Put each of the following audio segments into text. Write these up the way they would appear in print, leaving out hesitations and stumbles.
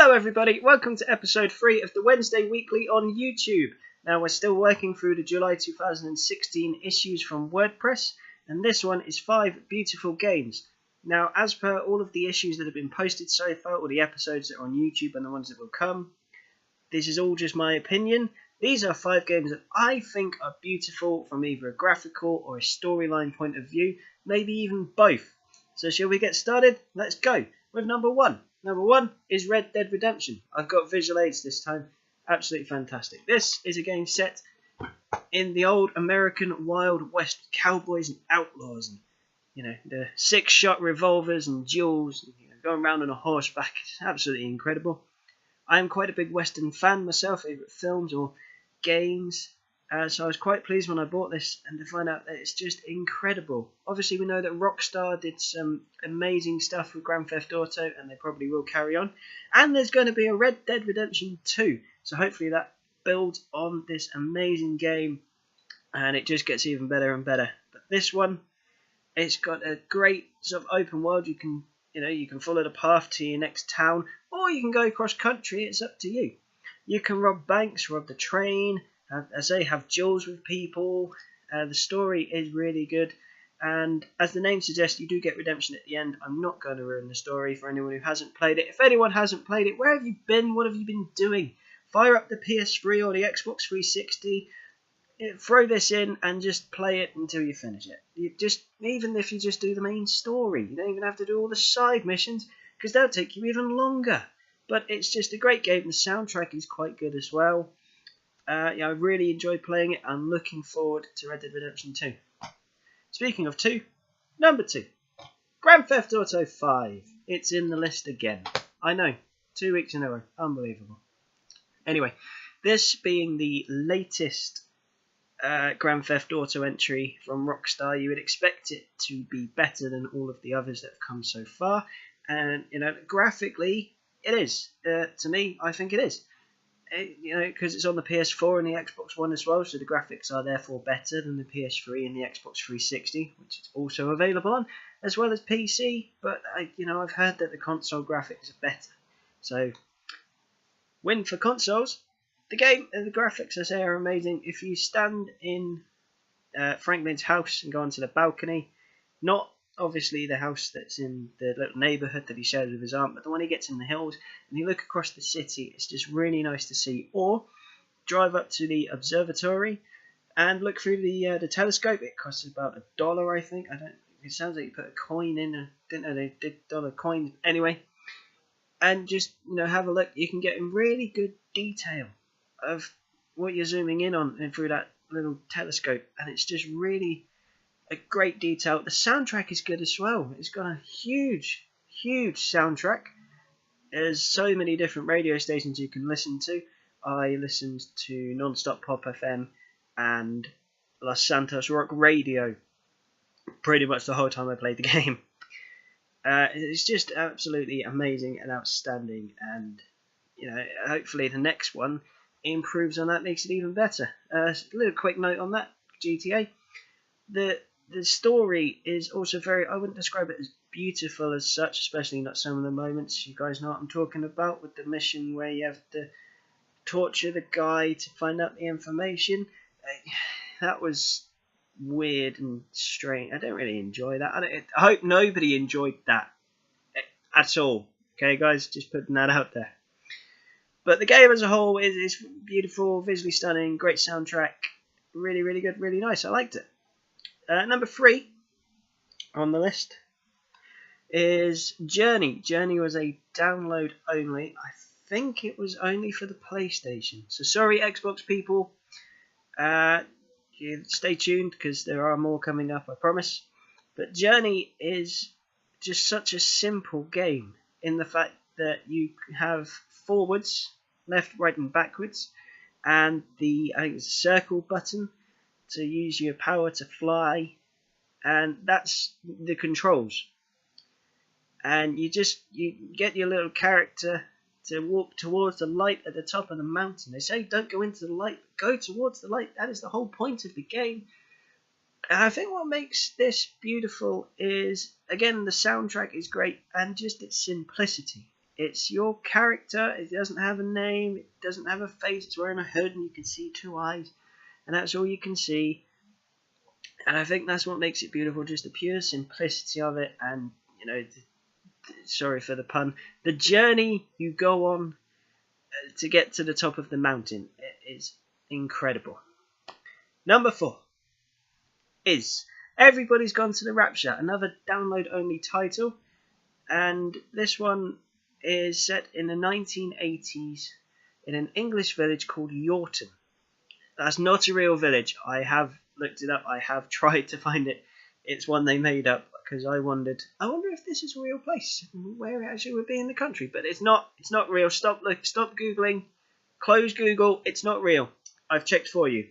Hello everybody, welcome to episode 3 of the Wednesday Weekly on YouTube. Now we're still working through the July 2016 issues from WordPress, and this one is 5 beautiful games. Now as per all of the issues that have been posted so far, or the episodes that are on YouTube and the ones that will come, this is all just my opinion. These are 5 games that I think are beautiful from either a graphical or a storyline point of view, maybe even both. So shall we get started? Let's go with number 1. Number 1 is Red Dead Redemption. I've got visual aids this time. Absolutely fantastic. This is a game set in the old American Wild West, cowboys and outlaws, and the 6-shot revolvers and duels, going around on a horseback. It's absolutely incredible. I am quite a big Western fan myself, favourite films or games. So I was quite pleased when I bought this and to find out that it's just incredible. Obviously we know that Rockstar did some amazing stuff with Grand Theft Auto, and they probably will carry on. And there's going to be a Red Dead Redemption 2, so hopefully that builds on this amazing game and it just gets even better and better. But this one, it's got a great sort of open world. You can follow the path to your next town, or you can go cross country. It's up to you. You can rob banks, rob the train, have duels with people. The story is really good, and as the name suggests, you do get redemption at the end. I'm not going to ruin the story for anyone who hasn't played it. If anyone hasn't played it, where have you been? What have you been doing? Fire up the PS3 or the Xbox 360, throw this in and just play it until you finish it. Even if you just do the main story, you don't even have to do all the side missions, because they'll take you even longer. But it's just a great game. The soundtrack is quite good as well. I really enjoyed playing it. I'm looking forward to Red Dead Redemption 2. Speaking of 2, number 2, Grand Theft Auto 5. It's in the list again. I know, 2 weeks in a row. Unbelievable. Anyway, this being the latest Grand Theft Auto entry from Rockstar, you would expect it to be better than all of the others that have come so far. And, graphically, it is. To me, I think it is. Because it's on the PS4 and the Xbox One as well, so the graphics are therefore better than the PS3 and the Xbox 360, which is also available on, as well as PC. But I've heard that the console graphics are better, so win for consoles. The graphics, I say, are amazing. If you stand in Franklin's house and go onto the balcony, not obviously the house that's in the little neighbourhood that he shares with his aunt, but the one he gets in the hills, and you look across the city, it's just really nice to see. Or drive up to the observatory and look through the telescope. It costs about $1, I think. It sounds like you put a coin in. I didn't know they did dollar coins. Anyway, and just have a look. You can get in really good detail of what you're zooming in on and through that little telescope, and it's just really a great detail. The soundtrack is good as well. It's got a huge soundtrack. There's so many different radio stations you can listen to. I listened to Non-Stop Pop FM and Los Santos Rock Radio pretty much the whole time I played the game. It's just absolutely amazing and outstanding, and hopefully the next one improves on that, makes it even better. A little quick note on that, GTA. The story is also I wouldn't describe it as beautiful as such, especially not some of the moments. You guys know what I'm talking about, with the mission where you have to torture the guy to find out the information. That was weird and strange. I don't really enjoy that. I hope nobody enjoyed that at all. Okay, guys, just putting that out there. But the game as a whole is beautiful, visually stunning, great soundtrack, really, really good, really nice. I liked it. Number 3 on the list is Journey. Journey was a download only. I think it was only for the PlayStation. So sorry, Xbox people. Stay tuned, because there are more coming up, I promise. But Journey is just such a simple game in the fact that you have forwards, left, right, and backwards, and I think it's a circle button to use your power to fly, and that's the controls. And you get your little character to walk towards the light at the top of the mountain. They say don't go into the light, but go towards the light. That is the whole point of the game. And I think what makes this beautiful is, again, the soundtrack is great, and just its simplicity. It's your character. It doesn't have a name. It doesn't have a face. It's wearing a hood and you can see 2 eyes. And that's all you can see. And I think that's what makes it beautiful, just the pure simplicity of it. And, you know, sorry for the pun, the journey you go on to get to the top of the mountain is incredible. Number 4 is Everybody's Gone to the Rapture, another download-only title. And this one is set in the 1980s in an English village called Yorton. That's not a real village. I have looked it up. I have tried to find it. It's one they made up because I wonder if this is a real place, where it actually would be in the country. But it's not. It's not real. Stop Googling. Close Google. It's not real. I've checked for you.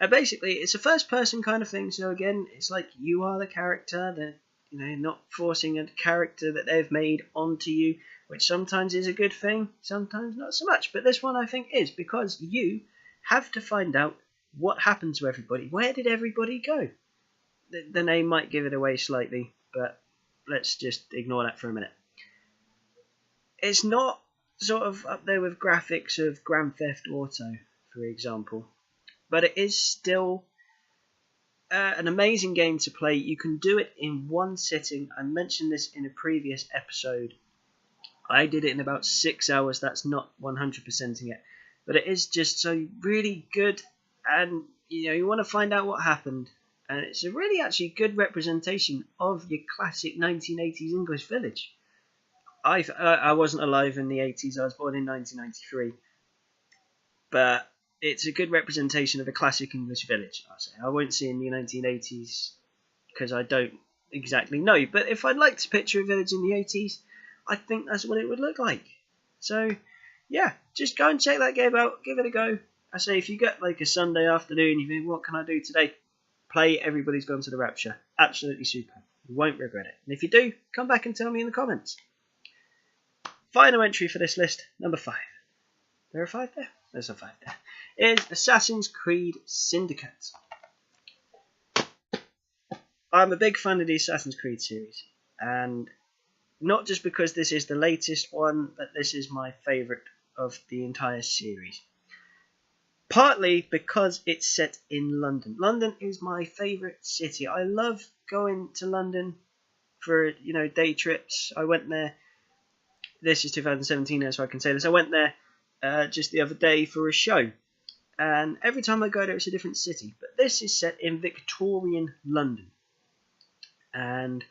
Basically, it's a first-person kind of thing. So again, it's like you are the character. They're, you know, not forcing a character that they've made onto you, which sometimes is a good thing, sometimes not so much. But this one I think is, because you have to find out what happened to everybody. Where did everybody go? The name might give it away slightly, but let's just ignore that for a minute. It's not sort of up there with graphics of Grand Theft Auto, for example, but it is still an amazing game to play. You can do it in one sitting. I mentioned this in a previous episode. I did it in about 6 hours. That's not 100%ing it, but it is just so really good. And you know, you want to find out what happened, and it's a really actually good representation of your classic 1980s English village. I wasn't alive in the 80s. I was born in 1993, but it's a good representation of a classic English village. I won't say in the 1980s because I don't exactly know, but if I'd like to picture a village in the 80s, I think that's what it would look like. So yeah, just go and check that game out, give it a go. I say, if you get like a Sunday afternoon, you think, what can I do today? Play Everybody's Gone to the Rapture. Absolutely superb. You won't regret it. And if you do, come back and tell me in the comments. Final entry for this list, number 5. There are 5 there? There's a 5 there. Is Assassin's Creed Syndicate. I'm a big fan of the Assassin's Creed series, and not just because this is the latest one, but this is my favourite of the entire series. Partly because it's set in London. London is my favourite city. I love going to London for, you know, day trips. I went there. This is 2017 now, so I can say this. I went there just the other day for a show. And every time I go there, it's a different city. But this is set in Victorian London. And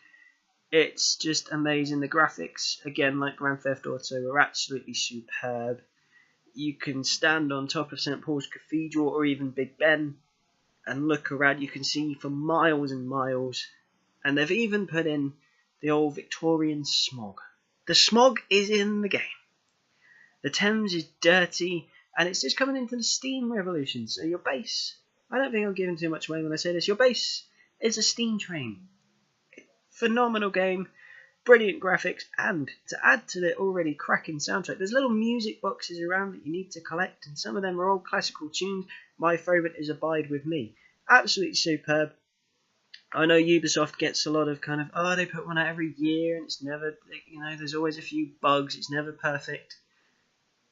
it's just amazing. The graphics, again, like Grand Theft Auto, are absolutely superb. You can stand on top of St. Paul's Cathedral or even Big Ben and look around. You can see for miles and miles. And they've even put in the old Victorian smog. The smog is in the game. The Thames is dirty, and it's just coming into the steam revolution. So your base, I don't think I'm giving too much away when I say this, your base is a steam train. Phenomenal game. Brilliant graphics, and to add to the already cracking soundtrack, there's little music boxes around that you need to collect, and some of them are all classical tunes. My favourite is Abide With Me. Absolutely superb. I know Ubisoft gets a lot of kind of, they put one out every year, and it's never, you know, there's always a few bugs, it's never perfect.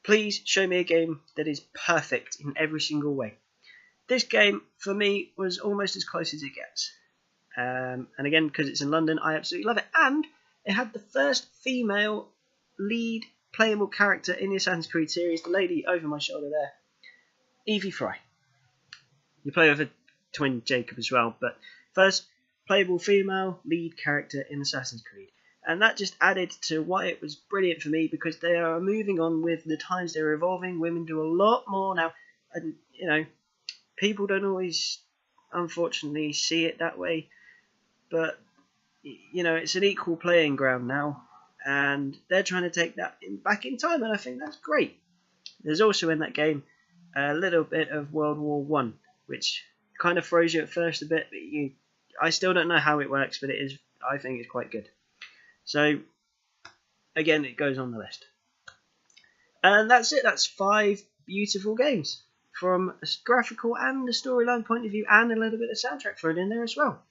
Please show me a game that is perfect in every single way. This game, for me, was almost as close as it gets. And again, because it's in London, I absolutely love it. And it had the first female lead playable character in the Assassin's Creed series, the lady over my shoulder there, Evie Fry. You play with a twin Jacob as well, but first playable female lead character in Assassin's Creed. And that just added to why it was brilliant for me, because they are moving on with the times. They're evolving. Women do a lot more now. And, you know, people don't always, unfortunately, see it that way. But, you know, it's an equal playing ground now. And they're trying to take that back in time. And I think that's great. There's also in that game a little bit of World War One, which kind of throws you at first a bit. But I still don't know how it works, but I think it's quite good. So, again, it goes on the list. And that's it. That's 5 beautiful games from a graphical and a storyline point of view, and a little bit of soundtrack thrown in there as well.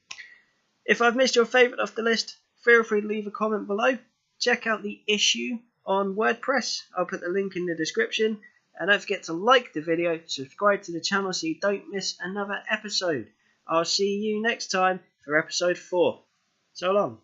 If I've missed your favourite off the list, feel free to leave a comment below. check out the issue on WordPress. I'll put the link in the description. And don't forget to like the video, subscribe to the channel so you don't miss another episode. I'll see you next time for episode 4. So long.